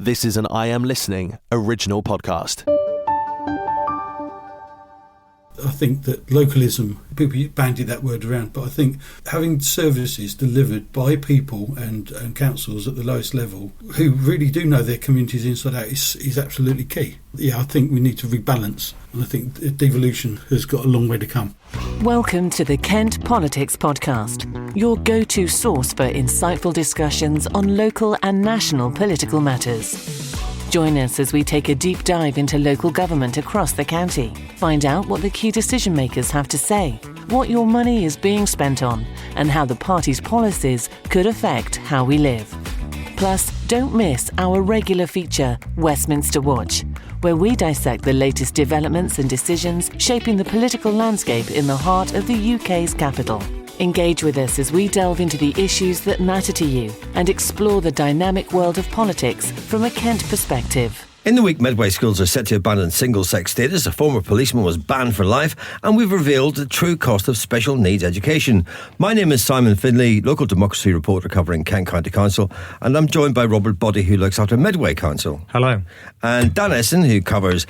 This is an I Am Listening original podcast. I think that localism, people bandy that word around, but I think having services delivered by people and councils at the lowest level who really do know their communities inside out is absolutely key. Yeah, I think we need to rebalance, and I think devolution has got a long way to come. Welcome to the Kent Politics Podcast, your go-to source for insightful discussions on local and national political matters. Join us as we take a deep dive into local government across the county. Find out what the key decision makers have to say, what your money is being spent on, and how the party's policies could affect how we live. Plus, don't miss our regular feature, Westminster Watch, where we dissect the latest developments and decisions shaping the political landscape in the heart of the UK's capital. Engage with us as we delve into the issues that matter to you and explore the dynamic world of politics from a Kent perspective. In the week, Medway schools are set to abandon single-sex status. A former policeman was banned for life, and we've revealed the true cost of special needs education. My name is Simon Finlay, local democracy reporter covering Kent County Council, and I'm joined by Robert Boddy, who looks after Medway Council. Hello. And Dan Esson, who covers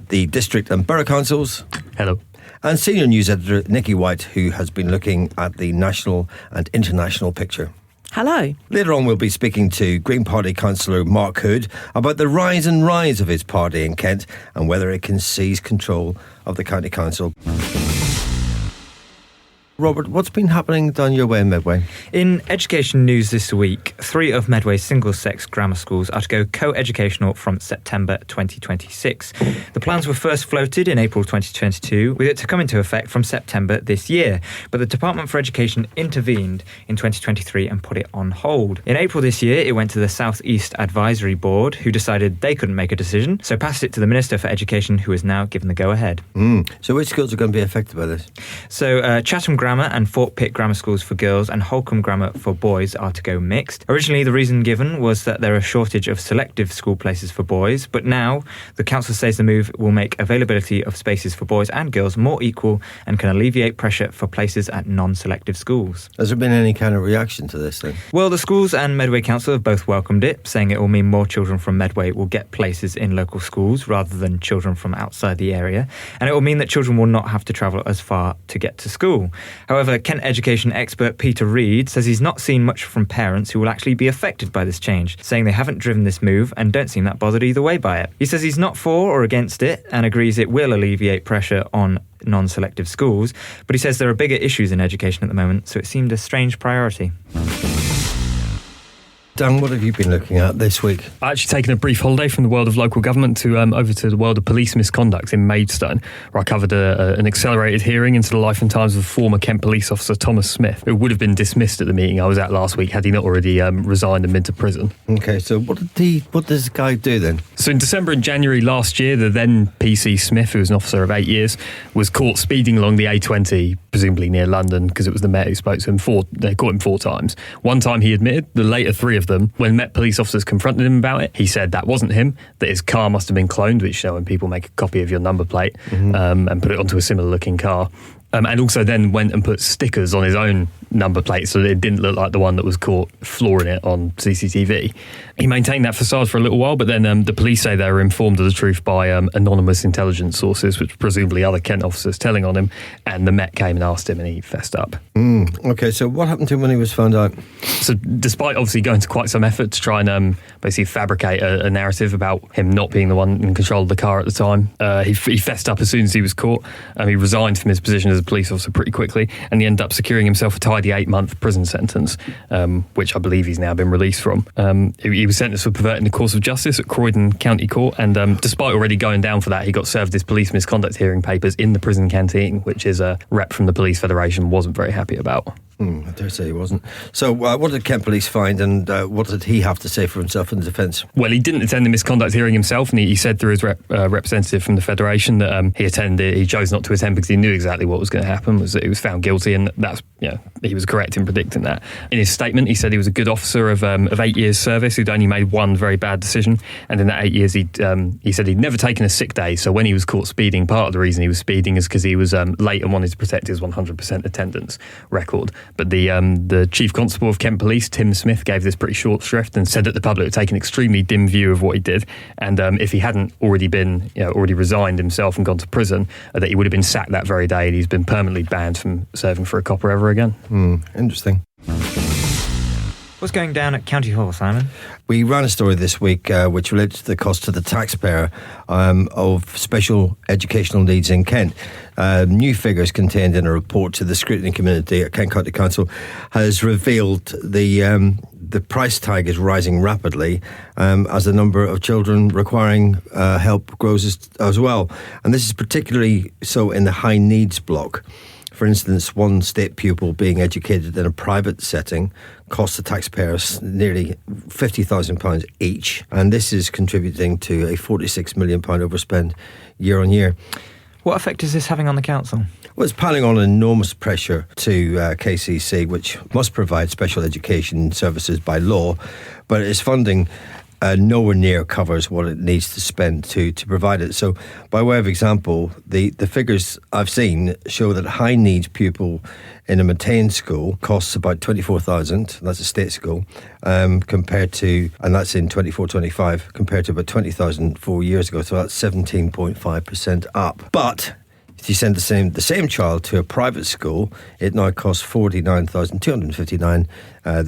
the district and borough councils. Hello. And senior news editor Nikki White, who has been looking at the national and international picture. Hello. Later on, we'll be speaking to Green Party councillor Mark Hood about the rise and rise of his party in Kent and whether it can seize control of the county council. Robert, what's been happening down your way in Medway? In education news this week, 3 of Medway's single-sex grammar schools are to go coeducational from September 2026. The plans were first floated in April 2022, with it to come into effect from September this year. But the Department for Education intervened in 2023 and put it on hold. In April this year, it went to the South East Advisory Board, who decided they couldn't make a decision, so passed it to the Minister for Education, who has now given the go-ahead. So which schools are going to be affected by this? So Chatham Grammar and Fort Pitt Grammar Schools for girls and Holcombe Grammar for boys are to go mixed. Originally, the reason given was that there are a shortage of selective school places for boys, but now the council says the move will make availability of spaces for boys and girls more equal and can alleviate pressure for places at non-selective schools. Has there been any kind of reaction to this then? Well, the schools and Medway Council have both welcomed it, saying it will mean more children from Medway will get places in local schools rather than children from outside the area, and it will mean that children will not have to travel as far to get to school. However, Kent education expert Peter Reid says he's not seen much from parents who will actually be affected by this change, saying they haven't driven this move and don't seem that bothered either way by it. He says he's not for or against it and agrees it will alleviate pressure on non-selective schools, but he says there are bigger issues in education at the moment, so it seemed a strange priority. Dan, what have you been looking at this week? I've actually taken a brief holiday from the world of local government to over to the world of police misconduct in Maidstone, where I covered an accelerated hearing into the life and times of former Kent police officer Thomas Smith, who would have been dismissed at the meeting I was at last week had he not already resigned and been to prison. Okay, so what does this guy do then? So in December and January last year, the then PC Smith, who was an officer of 8 years, was caught speeding along the A20, presumably near London, because it was the Met who spoke to him. They caught him 4 times. One time he admitted, the later 3 of them, when Met police officers confronted him about it, he said that wasn't him, that his car must have been cloned, which when people make a copy of your number plate and put it onto a similar looking car. And also then went and put stickers on his own number plate so that it didn't look like the one that was caught flooring it on CCTV. He maintained that facade for a little while, but then the police say they were informed of the truth by anonymous intelligence sources, which presumably other Kent officers telling on him, and the Met came and asked him and he fessed up. Okay, so what happened to him when he was found out? So despite obviously going to quite some effort to try and basically fabricate a narrative about him not being the one in control of the car at the time, he fessed up as soon as he was caught. He resigned from his position as a police officer pretty quickly, and he ended up securing himself a tidy 8-month prison sentence, which I believe he's now been released from. He was sentenced for perverting the course of justice at Croydon County Court, and despite already going down for that, he got served his police misconduct hearing papers in the prison canteen, which is a rep from the Police Federation wasn't very happy about. I dare say he wasn't. So what did Kent Police find, and what did he have to say for himself in defence? Well, he didn't attend the misconduct hearing himself, and he said through his representative from the Federation that he chose not to attend because he knew exactly what was going to happen, was that he was found guilty, and that's, he was correct in predicting that. In his statement, he said he was a good officer of 8 years service who'd only made one very bad decision, and in that 8 years he said he'd never taken a sick day, so when he was caught speeding, part of the reason he was speeding is because he was late and wanted to protect his 100% attendance record. But the Chief Constable of Kent Police, Tim Smith, gave this pretty short shrift and said that the public would take an extremely dim view of what he did. And if he hadn't already resigned himself and gone to prison, that he would have been sacked that very day, and he's been permanently banned from serving for a copper ever again. Interesting. What's going down at County Hall, Simon? We ran a story this week which related to the cost to the taxpayer of special educational needs in Kent. New figures contained in a report to the scrutiny committee at Kent County Council has revealed the price tag is rising rapidly as the number of children requiring help grows as well. And this is particularly so in the high needs block. For instance, one state pupil being educated in a private setting costs the taxpayers nearly £50,000 each, and this is contributing to a £46 million overspend year on year. What effect is this having on the council? Well, it's piling on enormous pressure to KCC, which must provide special education services by law, but its funding nowhere near covers what it needs to spend to provide it. So, by way of example, the figures I've seen show that high needs pupil in a maintained school costs about $24,000. That's a state school, compared to, and that's in 24-25, compared to about $20,000 4 years ago. So that's 17.5% up. But if you send the same child to a private school, it now costs $49,259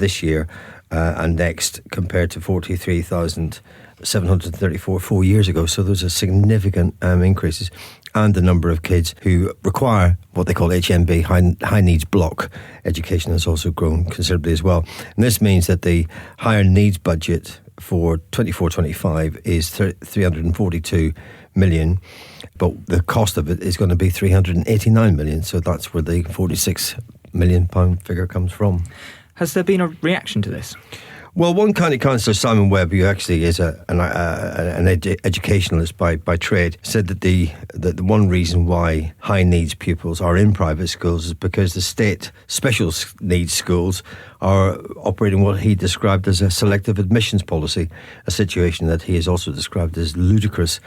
this year. And next, compared to 43,734 4 years ago. So there's a significant increases. And the number of kids who require what they call HNB, high needs block education, has also grown considerably as well. And this means that the higher needs budget for 24-25 is 342 million, but the cost of it is going to be 389 million. So that's where the £46 million figure comes from. Has there been a reaction to this? Well, one county councillor, Simon Webb, who actually is an educationalist by trade, said that the one reason why high needs pupils are in private schools is because the state special needs schools are operating what he described as a selective admissions policy, a situation that he has also described as ludicrous.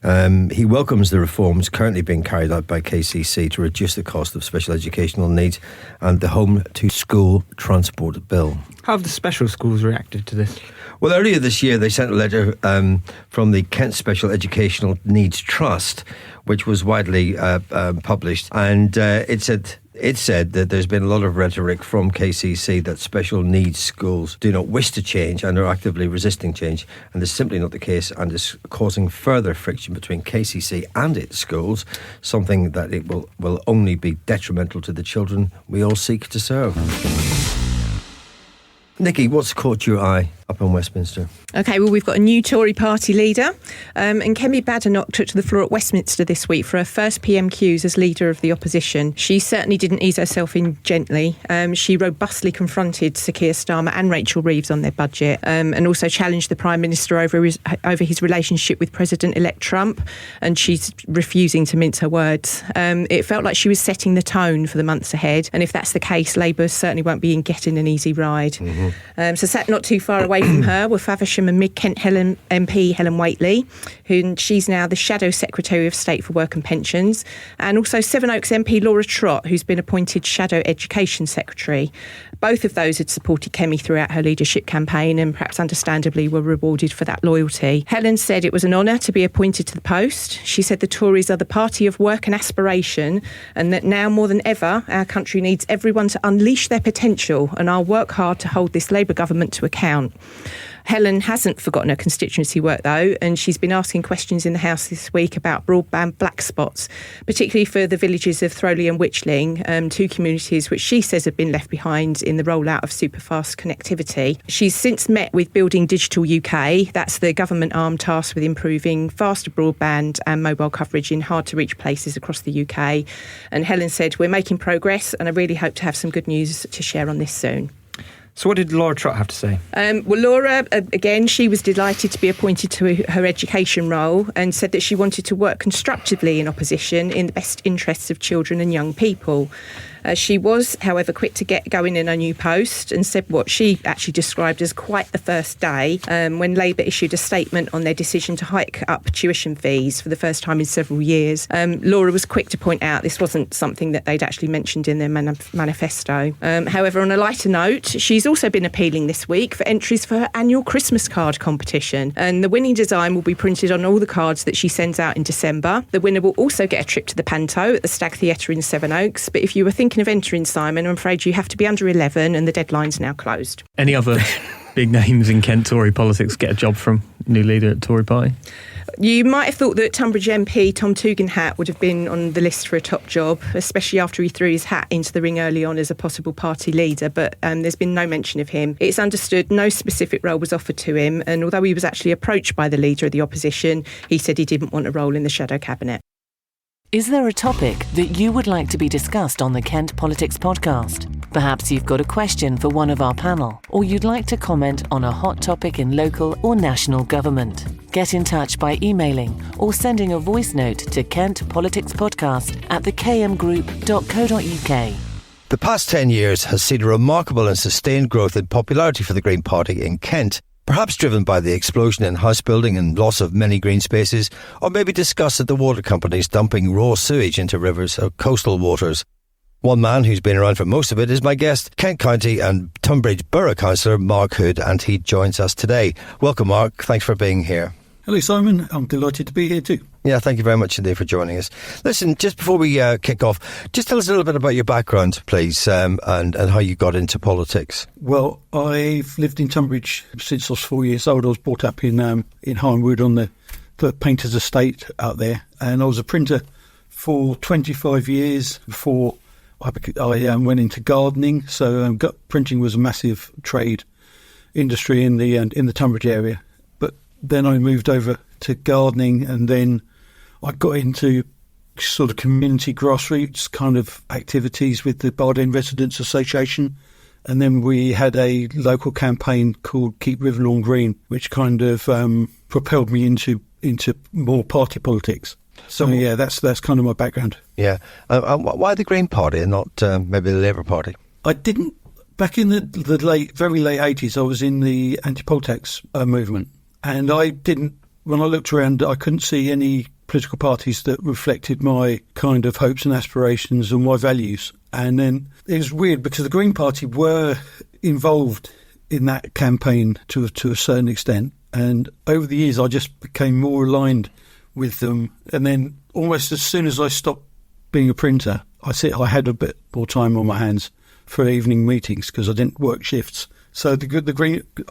He welcomes the reforms currently being carried out by KCC to reduce the cost of special educational needs and the Home to School Transport Bill. How have the special schools reacted to this? Well, earlier this year, they sent a letter from the Kent Special Educational Needs Trust, which was widely published, and it said that there's been a lot of rhetoric from KCC that special needs schools do not wish to change and are actively resisting change, and this is simply not the case, and is causing further friction between KCC and its schools, something that it will only be detrimental to the children we all seek to serve. Nikki, what's caught your eye up in Westminster? OK, well, we've got a new Tory party leader, and Kemi Badenoch took to the floor at Westminster this week for her first PMQs as leader of the opposition. She certainly didn't ease herself in gently. She robustly confronted Sir Keir Starmer and Rachel Reeves on their budget, and also challenged the Prime Minister over his relationship with President-elect Trump, and she's refusing to mince her words. It felt like she was setting the tone for the months ahead, and if that's the case, Labour certainly won't be getting an easy ride. So sat not too far away from her were Faversham and Mid-Kent MP Helen Whately, who she's now the Shadow Secretary of State for Work and Pensions, and also Sevenoaks MP Laura Trott, who's been appointed Shadow Education Secretary. Both of those had supported Kemi throughout her leadership campaign and perhaps understandably were rewarded for that loyalty. Helen said it was an honour to be appointed to the post. She said the Tories are the party of work and aspiration, and that now more than ever our country needs everyone to unleash their potential, and I'll work hard to hold this Labour government to account. Helen hasn't forgotten her constituency work, though, and she's been asking questions in the House this week about broadband black spots, particularly for the villages of Throwley and Witchling, two communities which she says have been left behind in the rollout of superfast connectivity. She's since met with Building Digital UK, that's the government arm tasked with improving faster broadband and mobile coverage in hard-to-reach places across the UK. And Helen said, "We're making progress, and I really hope to have some good news to share on this soon." So what did Laura Trott have to say? Well, Laura, again, she was delighted to be appointed to her education role and said that she wanted to work constructively in opposition in the best interests of children and young people. She was, however, quick to get going in her new post and said what she actually described as quite the first day when Labour issued a statement on their decision to hike up tuition fees for the first time in several years. Laura was quick to point out this wasn't something that they'd actually mentioned in their manifesto. However, on a lighter note, she's also been appealing this week for entries for her annual Christmas card competition. And the winning design will be printed on all the cards that she sends out in December. The winner will also get a trip to the Panto at the Stag Theatre in Sevenoaks. But if you were thinking of entering, Simon, I'm afraid you have to be under 11 and the deadline's now closed. Any other big names in Kent Tory politics get a job from new leader at Tory party? You might have thought that Tunbridge MP Tom Tugendhat would have been on the list for a top job, especially after he threw his hat into the ring early on as a possible party leader, but there's been no mention of him. It's understood no specific role was offered to him, and although he was actually approached by the leader of the opposition, he said he didn't want a role in the shadow cabinet. Is there a topic that you would like to be discussed on the Kent Politics podcast? Perhaps you've got a question for one of our panel, or you'd like to comment on a hot topic in local or national government. Get in touch by emailing or sending a voice note to kentpoliticspodcast@thekmgroup.co.uk. The past 10 years has seen a remarkable and sustained growth in popularity for the Green Party in Kent, perhaps driven by the explosion in house building and loss of many green spaces, or maybe disgust at the water companies dumping raw sewage into rivers or coastal waters. One man who's been around for most of it is my guest, Kent County and Tunbridge Borough Councillor Mark Hood, and he joins us today. Welcome, Mark. Thanks for being here. Hello, Simon. I'm delighted to be here too. Yeah, thank you very much indeed for joining us. Listen, just before we kick off, just tell us a little bit about your background, please, and how you got into politics. Well, I've lived in Tunbridge since I was 4 years old. I was brought up in Hinewood on the painter's estate out there, and I was a printer for 25 years before I went into gardening. So printing was a massive trade industry in the Tunbridge area. But then I moved over to gardening, and then I got into sort of community grassroots kind of activities with the Boddy Residents Association. And then we had a local campaign called Keep River Lawn Green, which kind of propelled me into more party politics. So yeah, that's kind of my background. Yeah. Why the Green Party and not maybe the Labour Party? I didn't. Back in the very late 80s, I was in the anti-poll tax movement. And I didn't, when I looked around, I couldn't see any political parties that reflected my kind of hopes and aspirations and my values. And then it was weird because the Green Party were involved in that campaign to a certain extent. And over the years, I just became more aligned with them. And then almost as soon as I stopped being a printer, I had a bit more time on my hands for evening meetings because I didn't work shifts. So I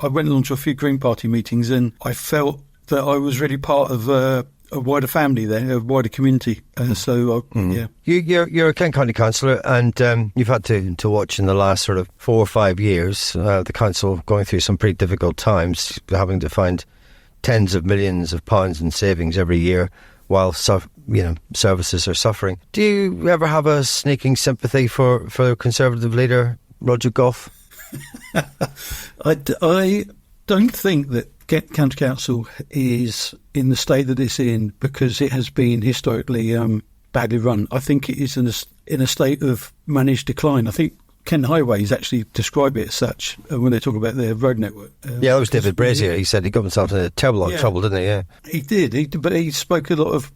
went along to a few Green Party meetings, and I felt that I was really part of a wider family there, a wider community. Yeah. You're a Kent County councillor, and you've had to watch in the last sort of 4 or 5 years the council going through some pretty difficult times, having to find tens of millions of pounds in savings every year while services are suffering. Do you ever have a sneaking sympathy for Conservative leader Roger Gough? I don't think that Kent County Council is in the state that it's in because it has been historically badly run. I think it is in a state of managed decline. I think Kent Highways actually describe it as such when they talk about their road network. That was David Brazier. He said he got himself in a terrible lot of trouble, didn't he? Yeah, he did. But he spoke a lot of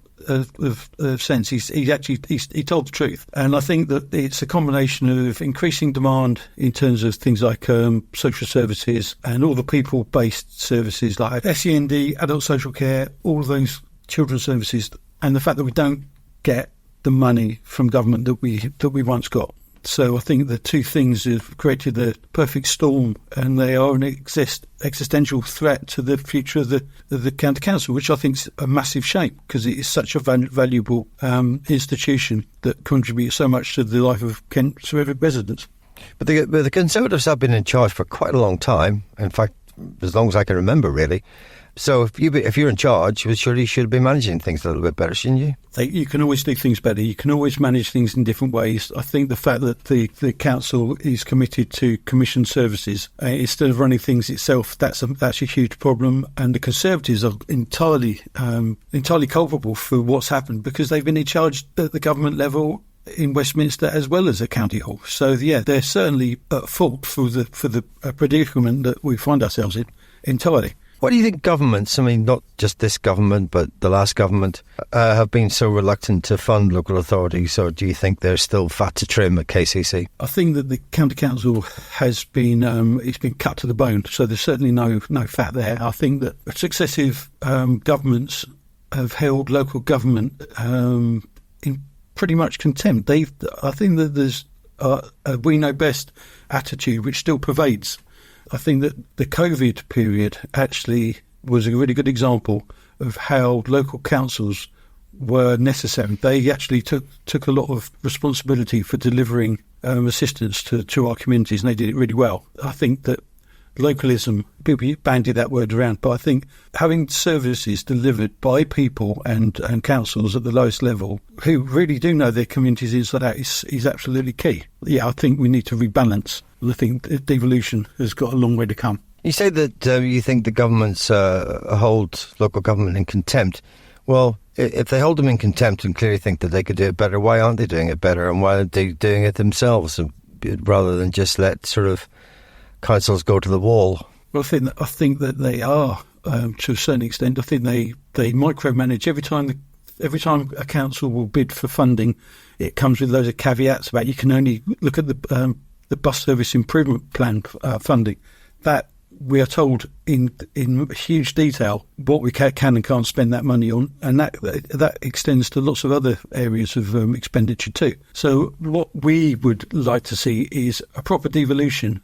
sense. He told the truth, and I think that it's a combination of increasing demand in terms of things like social services and all the people-based services like SEND, adult social care, all of those children's services, and the fact that we don't get the money from government that we once got. So I think the two things have created the perfect storm, and they are an existential threat to the future of the county council, which I think is a massive shame because it is such a valuable institution that contributes so much to the life of Kent's residents. But the Conservatives have been in charge for quite a long time. In fact, as long as I can remember, really. So if you're in charge, you surely should be managing things a little bit better, shouldn't you? You can always do things better. You can always manage things in different ways. I think the fact that the council is committed to commission services instead of running things itself, that's a huge problem. And the Conservatives are entirely culpable for what's happened because they've been in charge at the government level in Westminster as well as at County Hall. So yeah, they're certainly at fault for the predicament that we find ourselves in entirely. What do you think governments, I mean, not just this government, but the last government, have been so reluctant to fund local authorities, or do you think they're still fat to trim at KCC? I think that the County Council has been, it's been cut to the bone, so there's certainly no fat there. I think that successive governments have held local government in pretty much contempt. I think that there's a we know best attitude which still pervades. I think that the COVID period actually was a really good example of how local councils were necessary. They actually took a lot of responsibility for delivering assistance to our communities, and they did it really well. I think that localism, people bandied that word around, but I think having services delivered by people and councils at the lowest level who really do know their communities inside out is absolutely key. Yeah, I think we need to rebalance. I think devolution has got a long way to come. You say that you think the governments hold local government in contempt. Well, if they hold them in contempt and clearly think that they could do it better, why aren't they doing it better, and why aren't they doing it themselves rather than just let sort of councils go to the wall? Well, I think that they are to a certain extent. I think they micromanage every time a council will bid for funding. It comes with loads of caveats about you can only look at the bus service improvement plan funding. That we are told in huge detail what we can and can't spend that money on, and that extends to lots of other areas of expenditure too. So what we would like to see is a proper devolution,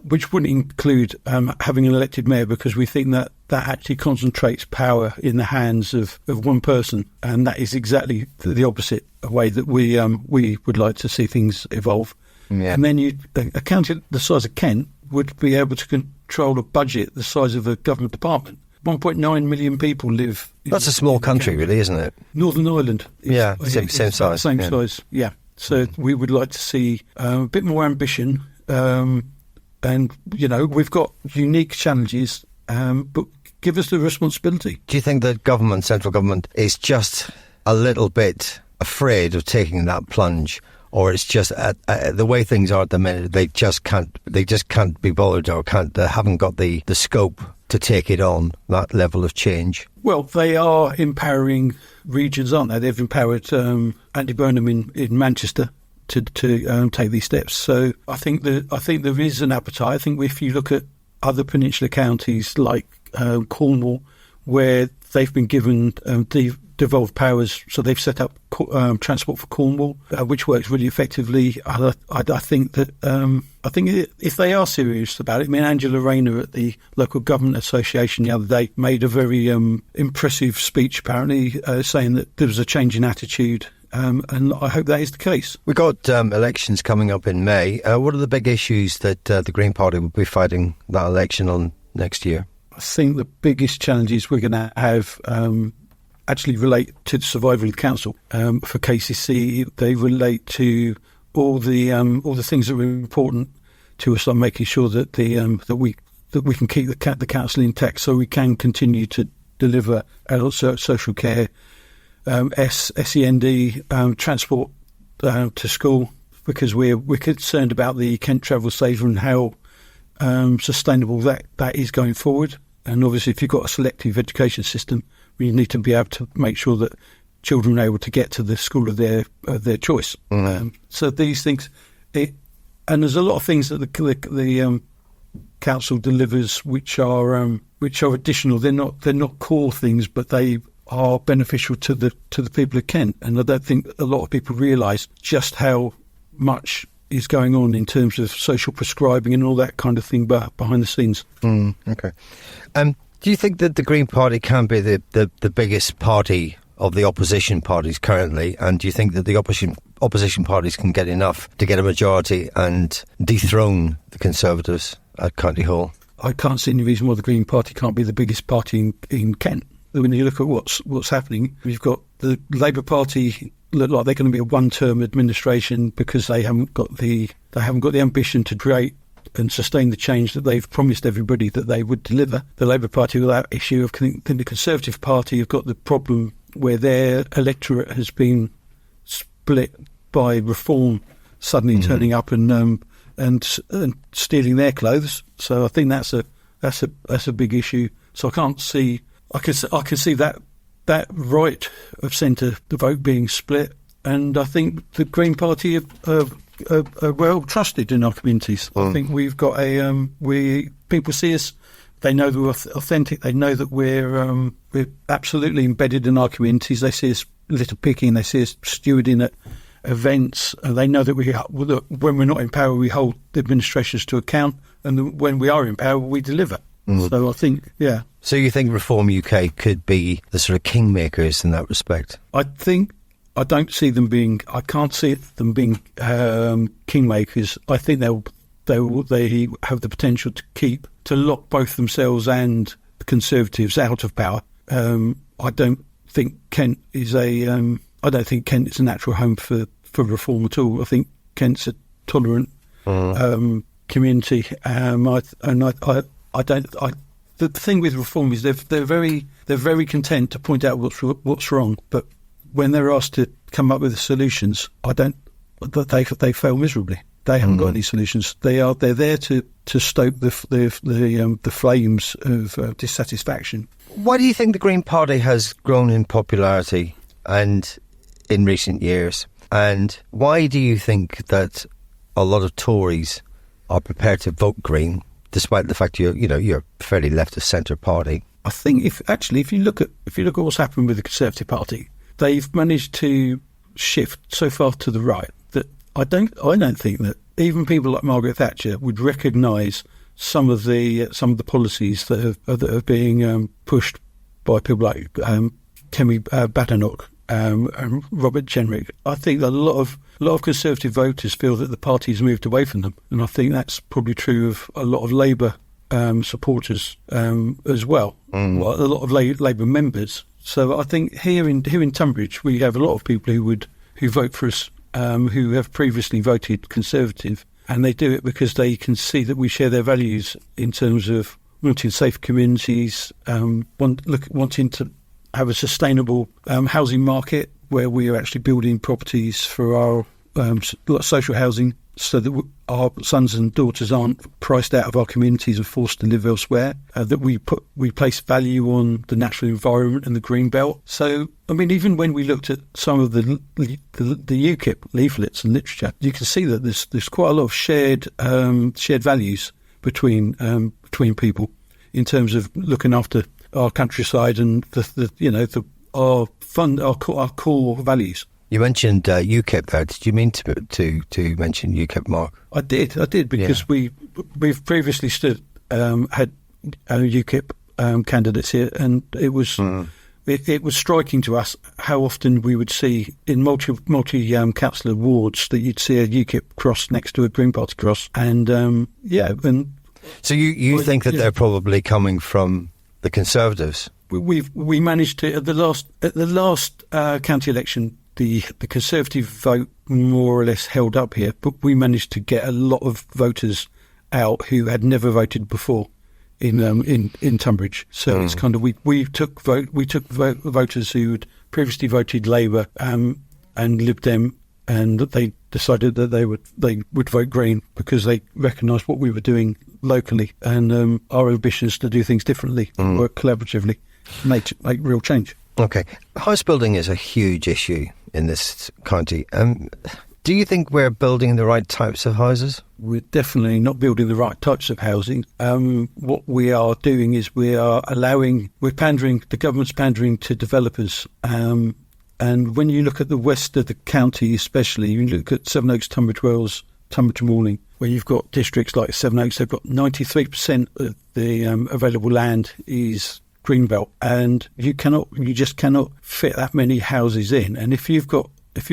which wouldn't include having an elected mayor, because we think that actually concentrates power in the hands of one person, and that is exactly the opposite way that we would like to see things evolve. Yeah. And then a county the size of Kent would be able to control a budget the size of a government department. 1.9 million people live. That's a small country, really, isn't it? Northern Ireland. Same size. Same size, yeah. So we would like to see a bit more ambition. And, we've got unique challenges, but give us the responsibility. Do you think that central government, is just a little bit afraid of taking that plunge, or it's just the way things are at the minute, they just can't be bothered, or they haven't got the scope to take it on, that level of change? Well, they are empowering regions, aren't they? They've empowered Andy Burnham in Manchester to take these steps. So I think there is an appetite. I think if you look at other peninsular counties like Cornwall, where they've been given devolved powers, so they've set up Transport for Cornwall, which works really effectively. I think that if they are serious about it, I mean, Angela Rayner at the Local Government Association the other day made a very impressive speech, apparently, saying that there was a change in attitude. And I hope that is the case. We've got elections coming up in May. What are the big issues that the Green Party will be fighting that election on next year? I think the biggest challenges we're going to have actually relate to the survival of the council. For KCC, they relate to all the things that are important to us, like making sure that that we can keep the council intact, so we can continue to deliver adult social care, SEND, transport to school, because we're concerned about the Kent Travel Saver and how sustainable that is going forward. And obviously, if you've got a selective education system, we need to be able to make sure that children are able to get to the school of their choice. Mm-hmm. So these things, and there's a lot of things that the council delivers which are additional. They're not core things, but they are beneficial to the people of Kent. And I don't think a lot of people realise just how much is going on in terms of social prescribing and all that kind of thing behind the scenes. Okay. Do you think that the Green Party can be the biggest party of the opposition parties currently? And do you think that the opposition parties can get enough to get a majority and dethrone the Conservatives at County Hall? I can't see any reason why the Green Party can't be the biggest party in Kent. When you look at what's happening, you've got the Labour Party look like they're going to be a one-term administration because they haven't got the ambition to create and sustain the change that they've promised everybody that they would deliver. The Labour Party, with that issue of the Conservative Party, have got the problem where their electorate has been split by Reform suddenly turning up and stealing their clothes. So I think that's a big issue. So I can see that right of centre, the vote being split, and I think the Green Party are well trusted in our communities. I think we've got people see us, they know that we're authentic, they know that we're absolutely embedded in our communities. They see us little picking, they see us stewarding at events, and they know that when we're not in power, we hold the administrations to account, and when we are in power, we deliver. So I think, yeah. So you think Reform UK could be the sort of kingmakers in that respect? I can't see them being kingmakers. I think they have the potential to lock both themselves and the Conservatives out of power. I don't think Kent is a natural home for Reform at all. I think Kent's a tolerant community. The thing with Reform is they're very content to point out what's wrong, but when they're asked to come up with the solutions, they fail miserably. They haven't got any solutions. They're there to stoke the flames of dissatisfaction. Why do you think the Green Party has grown in popularity and in recent years? And why do you think that a lot of Tories are prepared to vote Green, despite the fact you're a fairly left of centre party? I think if you look at what's happened with the Conservative Party, they've managed to shift so far to the right that I don't think that even people like Margaret Thatcher would recognise some of the policies that are being pushed by people like Kemi Badenoch and Robert Jenrick. I think a lot of Conservative voters feel that the party's moved away from them, and I think that's probably true of a lot of Labour supporters as well. A lot of Labour members. So I think here in Tunbridge we have a lot of people who vote for us who have previously voted Conservative, and they do it because they can see that we share their values in terms of wanting safe communities, wanting to have a sustainable housing market where we are actually building properties for our social housing so that our sons and daughters aren't priced out of our communities and forced to live elsewhere, that we place value on the natural environment and the green belt. So, I mean, even when we looked at some of the UKIP leaflets and literature, you can see that there's quite a lot of shared values between people in terms of looking after our countryside and our core values. You mentioned UKIP there. Did you mean to mention UKIP, Mark? I did because we've previously had UKIP candidates here, and it was it was striking to us how often we would see in multi councillor wards that you'd see a UKIP cross next to a Green Party cross, and so you think that they're probably coming from the Conservatives? We managed to at the last county election. The Conservative vote more or less held up here, but we managed to get a lot of voters out who had never voted before in Tunbridge. So it's kind of we took voters who had previously voted Labour and Lib Dem, and they decided that they would vote Green because they recognised what we were doing locally and our ambitions to do things differently, work collaboratively, make real change. Okay, house building is a huge issue in this county. Do you think we're building the right types of houses? We're definitely not building the right types of housing. What we are doing is the government's pandering to developers. And when you look at the west of the county especially, you look at Sevenoaks, Tunbridge Wells, Tunbridge Morning, where you've got districts like Sevenoaks, they've got 93% of the available land is Greenbelt, and you just cannot fit that many houses in. And if you're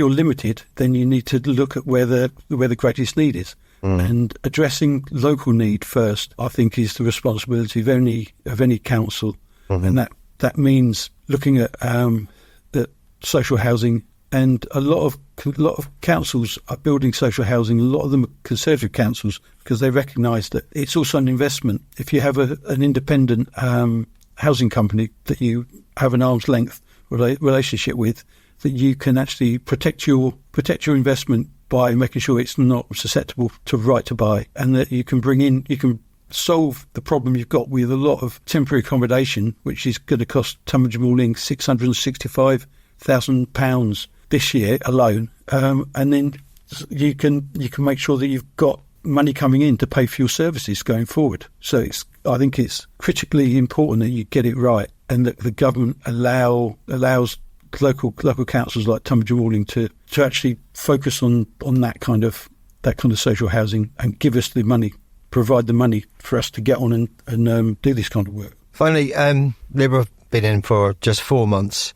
limited, then you need to look at where the greatest need is. And addressing local need first, I think, is the responsibility of any council, and that means looking at social housing. And a lot of councils are building social housing. A lot of them are conservative councils because they recognise that it's also an investment. If you have an independent housing company that you have an arm's length relationship with, that you can actually protect your investment by making sure it's not susceptible to right to buy, and that you can solve the problem you've got with a lot of temporary accommodation, which is going to cost Tunbridge Moorling £665,000 this year alone, and then you can make sure that you've got money coming in to pay for your services going forward. So I think it's critically important that you get it right, and that the government allows local councils like Tunbridge Moorling to actually focus on that kind of social housing and give us the money, provide the money for us to get on and do this kind of work. Finally, Labour have been in for just 4 months.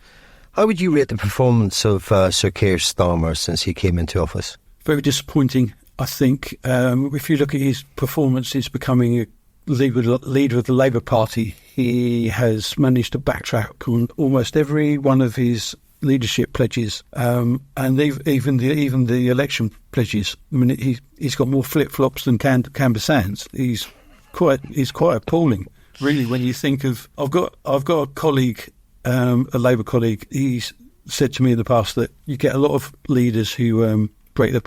How would you rate the performance of Sir Keir Starmer since he came into office? Very disappointing, I think. If you look at his performance, he's becoming a leader of the Labour Party. He has managed to backtrack on almost every one of his leadership pledges, and even the election pledges. I mean, he's got more flip-flops than Canberra Sands. He's quite appalling, really. When you think of, I've got a colleague, a Labour colleague. He's said to me in the past that you get a lot of leaders who break their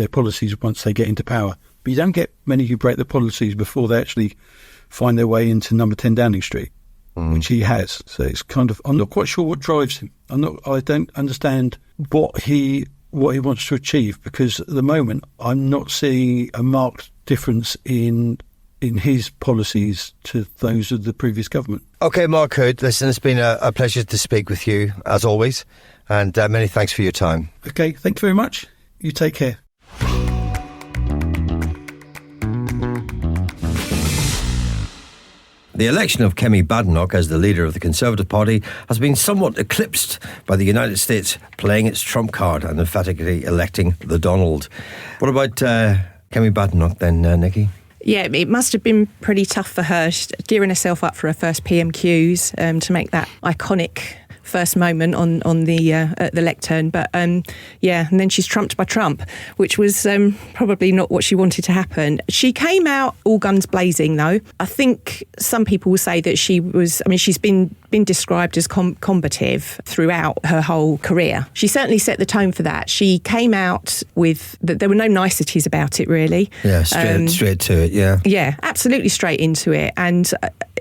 policies once they get into power, but you don't get many who break the policies before they actually find their way into number 10 Downing Street, which he has. So it's kind of, I'm not quite sure what drives him. I don't understand what he wants to achieve, because at the moment I'm not seeing a marked difference in his policies to those of the previous government. OK, Mark Hood, listen, it's been a pleasure to speak with you, as always, and many thanks for your time. OK, thank you very much. You take care. The election of Kemi Badenoch as the leader of the Conservative Party has been somewhat eclipsed by the United States playing its trump card and emphatically electing the Donald. What about Kemi Badenoch then, Nikki? Yeah, it must have been pretty tough for her, gearing herself up for her first PMQs to make that iconic first moment on the at the lectern. But and then she's trumped by Trump, which was probably not what she wanted to happen. She came out all guns blazing, though. I think some people will say that she's been described as combative throughout her whole career. She certainly set the tone for that. She came out with there were no niceties about it, really. Yeah, straight to it. Yeah, absolutely straight into it. And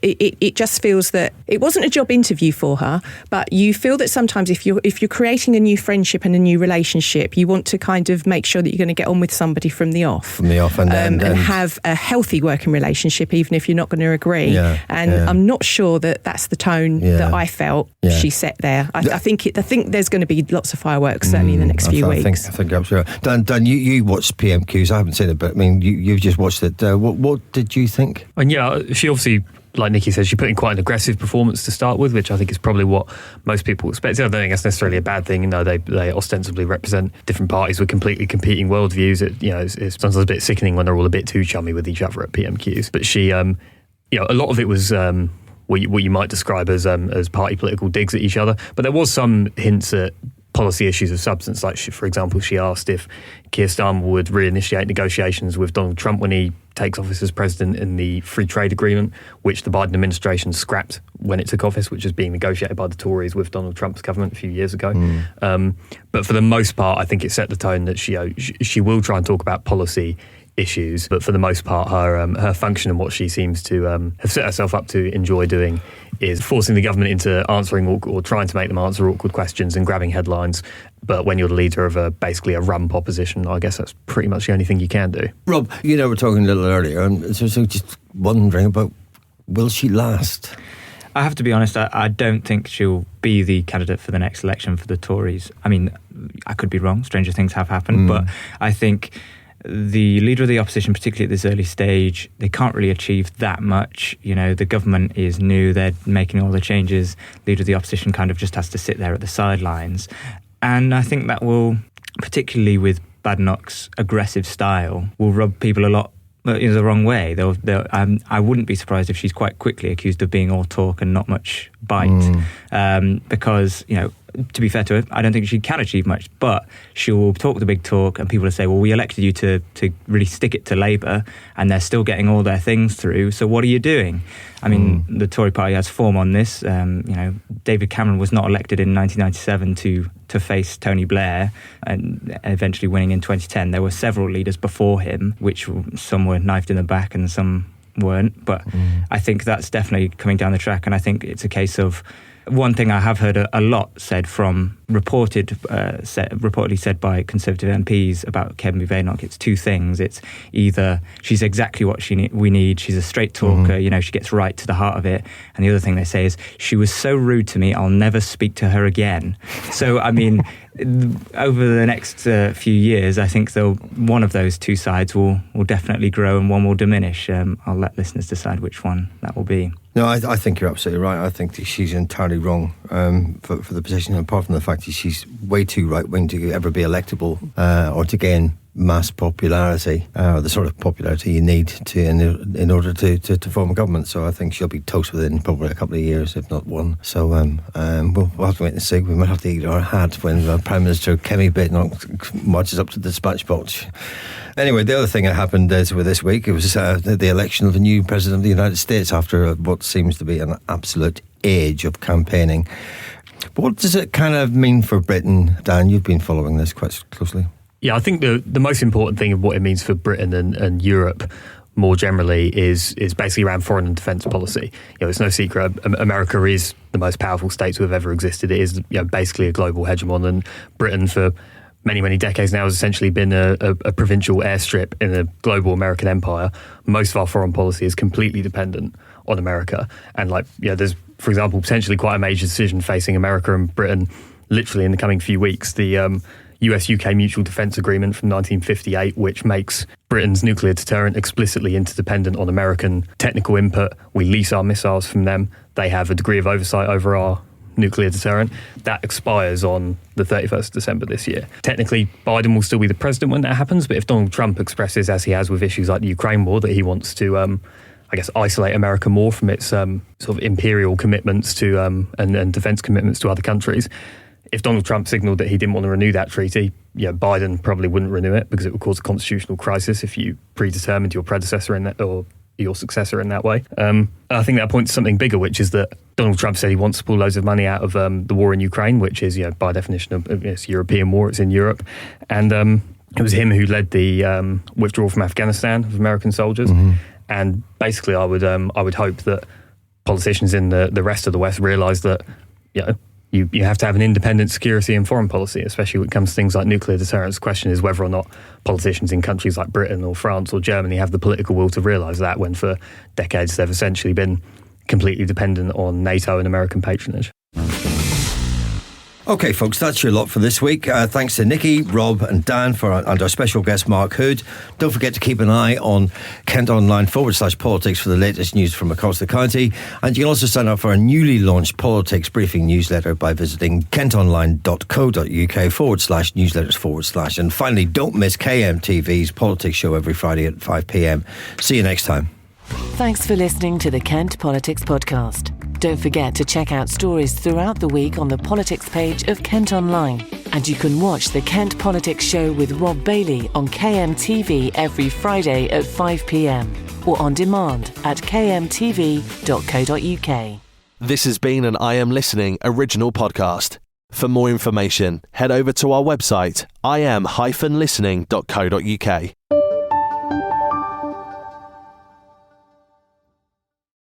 it just feels that it wasn't a job interview for her, but you feel that sometimes if you're creating a new friendship and a new relationship, you want to kind of make sure that you're going to get on with somebody from the off. And have a healthy working relationship, even if you're not going to agree. I'm not sure that that's the tone that I felt she set there. I think there's going to be lots of fireworks, certainly in the next few weeks. I think I'm sure. Dan, you watched PMQs. I haven't seen it, but I mean, you've just watched it. What did you think? And she obviously, like Nikki said, she put in quite an aggressive performance to start with, which I think is probably what most people expect. I don't think that's necessarily a bad thing. They ostensibly represent different parties with completely competing worldviews. It's sometimes a bit sickening when they're all a bit too chummy with each other at PMQs. But she, a lot of it was what you might describe as party political digs at each other. But there was some hints at policy issues of substance. Like, for example, she asked if Keir Starmer would reinitiate negotiations with Donald Trump when he takes office as president in the free trade agreement, which the Biden administration scrapped when it took office, which was being negotiated by the Tories with Donald Trump's government a few years ago. But for the most part, I think it set the tone that she will try and talk about policy issues, but for the most part, her function and what she seems to have set herself up to enjoy doing is forcing the government into answering or trying to make them answer awkward questions and grabbing headlines. But when you're the leader of basically a rump opposition, I guess that's pretty much the only thing you can do. Rob, we're talking a little earlier, and so just wondering about, will she last? I have to be honest, I don't think she'll be the candidate for the next election for the Tories. I mean, I could be wrong, stranger things have happened, but I think the leader of the opposition, particularly at this early stage, they can't really achieve that much. The government is new, they're making all the changes. Leader of the opposition kind of just has to sit there at the sidelines. And I think that will, particularly with Badenoch's aggressive style will rub people a lot in the wrong way. I wouldn't be surprised if she's quite quickly accused of being all talk and not much bite, because, to be fair to her, I don't think she can achieve much, but she will talk the big talk and people will say, well, we elected you to really stick it to Labour and they're still getting all their things through, so what are you doing? I mean, the Tory party has form on this. David Cameron was not elected in 1997 to face Tony Blair and eventually winning in 2010. There were several leaders before him, which some were knifed in the back and some weren't, but I think that's definitely coming down the track, and I think it's a case of one thing I have heard a lot said from reportedly said by Conservative MPs about Kemi Badenoch. It's two things. It's either she's exactly what we need, she's a straight talker, she gets right to the heart of it, and the other thing they say is, she was so rude to me, I'll never speak to her again. So, I mean, over the next few years, I think one of those two sides will definitely grow and one will diminish. I'll let listeners decide which one that will be. No, I think you're absolutely right. I think that she's entirely wrong for the position, apart from the fact that she's way too right-wing to ever be electable or to gain mass popularity, the sort of popularity you need in order to form a government. So I think she'll be toast within probably a couple of years, if not one. So we'll have to wait and see. We might have to eat our hat when Prime Minister Kemi Badenoch marches up to the dispatch box. Anyway, the other thing that happened this week, it was the election of a new president of the United States after what seems to be an absolute age of campaigning. But what does it kind of mean for Britain? Dan, you've been following this quite closely. Yeah, I think the most important thing of what it means for Britain and Europe more generally is basically around foreign and defence policy. It's no secret America is the most powerful state to have ever existed. It is basically a global hegemon, and Britain for many, many decades now has essentially been a provincial airstrip in a global American empire. Most of our foreign policy is completely dependent on America. And there's, for example, potentially quite a major decision facing America and Britain literally in the coming few weeks. The US-UK Mutual Defence Agreement from 1958, which makes Britain's nuclear deterrent explicitly interdependent on American technical input. We lease our missiles from them. They have a degree of oversight over our nuclear deterrent. That expires on the 31st of December this year. Technically, Biden will still be the president when that happens, but if Donald Trump expresses, as he has with issues like the Ukraine war, that he wants to, isolate America more from its sort of imperial commitments to and defence commitments to other countries, if Donald Trump signalled that he didn't want to renew that treaty, Biden probably wouldn't renew it because it would cause a constitutional crisis if you predetermined your predecessor in that or your successor in that way. I think that points to something bigger, which is that Donald Trump said he wants to pull loads of money out of the war in Ukraine, which is, by definition, it's a European war, it's in Europe. And it was him who led the withdrawal from Afghanistan of American soldiers. And basically, I would hope that politicians in the rest of the West realise that, you have to have an independent security and foreign policy, especially when it comes to things like nuclear deterrence. The question is whether or not politicians in countries like Britain or France or Germany have the political will to realise that, when for decades they've essentially been completely dependent on NATO and American patronage. Okay, folks, that's your lot for this week. Thanks to Nikki, Rob and Dan and our special guest Mark Hood. Don't forget to keep an eye on KentOnline/politics for the latest news from across the county. And you can also sign up for our newly launched politics briefing newsletter by visiting kentonline.co.uk/newsletters/. And finally, don't miss KMTV's politics show every Friday at 5 p.m. See you next time. Thanks for listening to the Kent Politics Podcast. Don't forget to check out stories throughout the week on the politics page of Kent Online. And you can watch the Kent Politics Show with Rob Bailey on KMTV every Friday at 5 p.m. or on demand at kmtv.co.uk. This has been an I Am Listening original podcast. For more information, head over to our website, im-listening.co.uk.